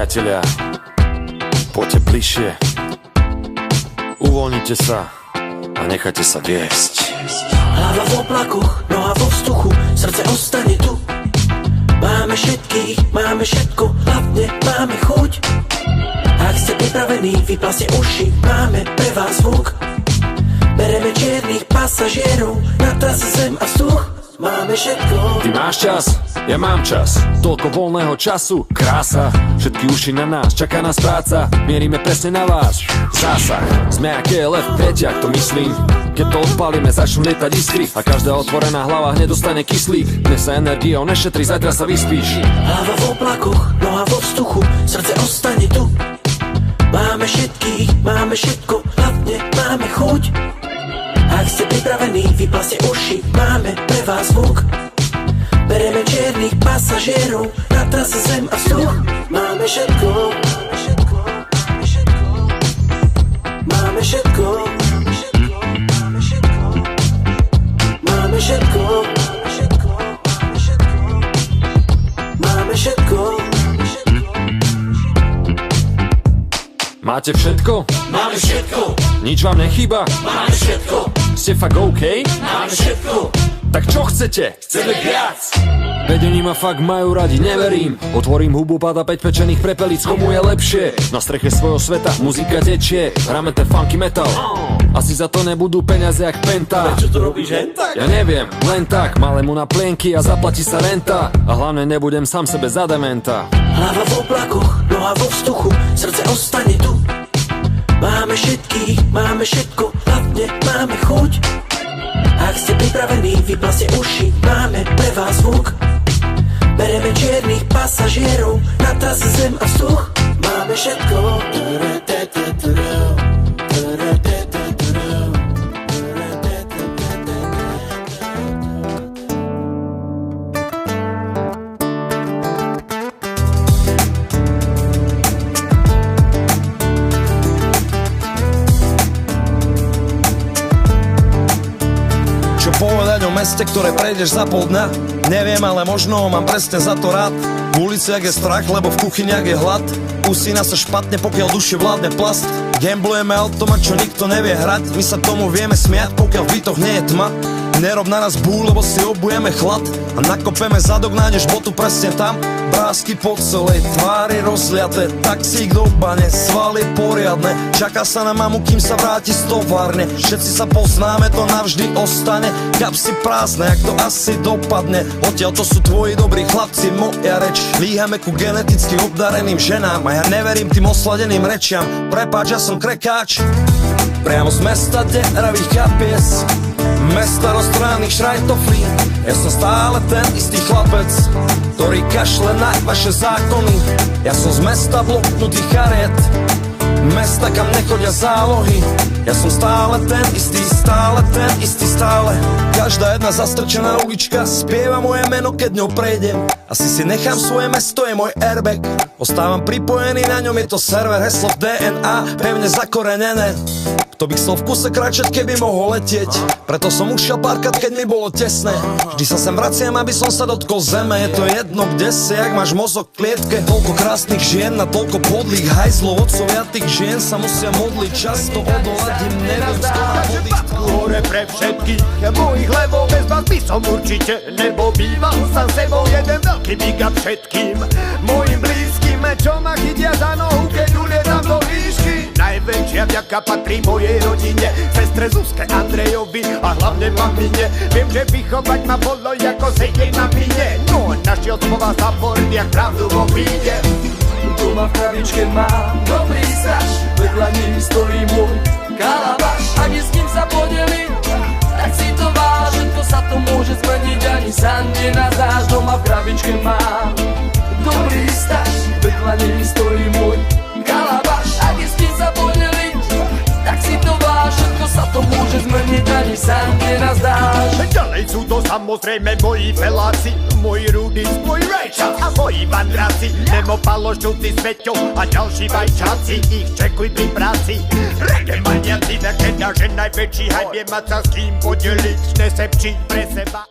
Priatelia, poďte bližšie, uvoľnite sa a nechajte sa viesť. Hlava v oblakoch, noha vo vzduchu, srdce ostane tu. Máme všetkých, máme všetko, hlavne máme chuť. Ak ste pripravení, vyplaste uši, máme pre vás zvuk. Bereme čiernych pasažierov na trase zem a vzduch. Máme všetko. Ty máš čas, ja mám čas. Toľko voľného času, krása. Všetky uši na nás, čaká nás práca. Mierime presne na vás. Zásah, sme aké LF, viete, ak to myslím. Keď to odpálime, začnú lietať iskry. A každá otvorená hlava hneď dostane kyslík. Dnes sa energiou nešetrí, zajtra sa vyspíš. Hlava v oblakoch, noha vo vzduchu, srdce ostane tu. Máme všetkých, máme všetko, hlavne máme chuť. Ak ste pripravení, vyplaste uši, máme pre vás zvuk. Bereme čiernych pasažierov na trase zem a vzduch. Máme všetko, máme všetko, máme všetko, máme všetko, máme všetko, máme všetko, máme všetko. Máte všetko? Máme všetko, Nič vám nechýba? máme všetko, Ste fakt OK? máme všetko. Tak čo chcete? Chceme viac. Vedení ma fakt majú radi, neverím. Otvorím hubu, pada 5 pečených prepelíc, komu je lepšie? Na streche svojho sveta muzika tečie, hráme ten funky metal. Asi za to nebudú peniaze jak Penta. Čo to robíš hen tak? Ja neviem, len tak, malému na plienky a zaplatí sa renta. A hlavne nebudem sám sebe za dementa. Hlava v oblakoch, noha vo vzduchu, srdce ostane tu. Máme všetkých, máme všetko, hlavne máme chuť. Ak ste pripravení, vyplaste uši, máme pre vás zvuk. Bereme čiernych pasažierov na trase zem a vzduch. Máme všetko. Povedať o meste, ktoré prejdeš za pol dňa. Neviem, ale možno mám presne za to rád. V ulici ak je strach, lebo v kuchyni ak je hlad. Usína sa špatne, pokiaľ duši vládne plast. Gamblujeme automat, čo nikto nevie hrať. My sa tomu vieme smiať, pokiaľ v bytoch nie je tma. Nerob na nás búl, lebo si obujeme chlad. A nakopeme zadok, nájdeš botu presne tam. Brázky po celej tvári rozliaté, taxík do bane, svaly poriadne. Čaká sa na mamu, kým sa vráti z továrne. Všetci sa poznáme, to navždy ostane. Kapsy prázdne, jak to asi dopadne. Odtiaľ to sú tvoji dobrí chlapci, moja reč. Líhame ku geneticky obdareným ženám. A ja neverím tým osladeným rečiam. Prepáč, ja som krekáč. Priamo z mesta deravých kapies, mesta roztrhaných šrajtoflí. Ja som stále ten istý chlapec, ktorý kašle na vaše zákony. Ja som z mesta bloknutých kariet, mesta, kam nechodia zálohy. Ja som stále ten istý, stále ten istý, stále. Každá jedna zastrčená ulička spieva moje meno, keď ňou prejdem. Asi si nechám svoje mesto, je môj airbag. Ostávam pripojený, na ňom je to server, heslo v DNA, pevne zakorenené. Kto by chcel v kuse kráčať, keby mohol letieť. Preto som ušiel párkrát, keď mi bolo tesné. Vždy sa sem vraciam, aby som sa dotkol zeme. Je to jedno, kde si, jak máš mozog v klietke. Toľko krásnych žien na toľko podlých hajzlov. Otcovia tých žien sa musia modliť. Často odolať im neviem, skoro vody. Hore pre všetkých mojich, lebo bez vás by som určite nebol. Býval sa sebou jeden veľký big up všetkým mojim blízkym, čo ma chytia za nohu, keď ulietam do výšky. Najväčšia vďaka patrí mojej rodine, sestre Zuzke, Andrejovi a hlavne mamine. Viem, že vychovať ma bolo ako sedieť na píne. No, našiel som vás za bord, jak pravdu vo víne. Doma v krabičke mám dobrý straž, vedľa nej stojí môj kalabaš. Ak je s ním sa podelím, tak si to váž. Všetko sa to môže zmeniť, ani sa nenazdáš. Doma v krabičke mám dobrý straž, vedľa nej stojí môj kalabaš. Ak je s ním sa podelím, tak si to váž. Všetko sa to môže zmeniť, ani sa nenazdáš. Ďalej sú to samozrejme moji feláci, moji Rudy, môj Rachel a moji Vandráci. Nemo Paloščovci, Sveťo a ďalší vajčáci, ich čekuj pri práci. Reggae maniaci, keď že najväčší hype je mať sa s kým podeliť, nesepčiť pre seba.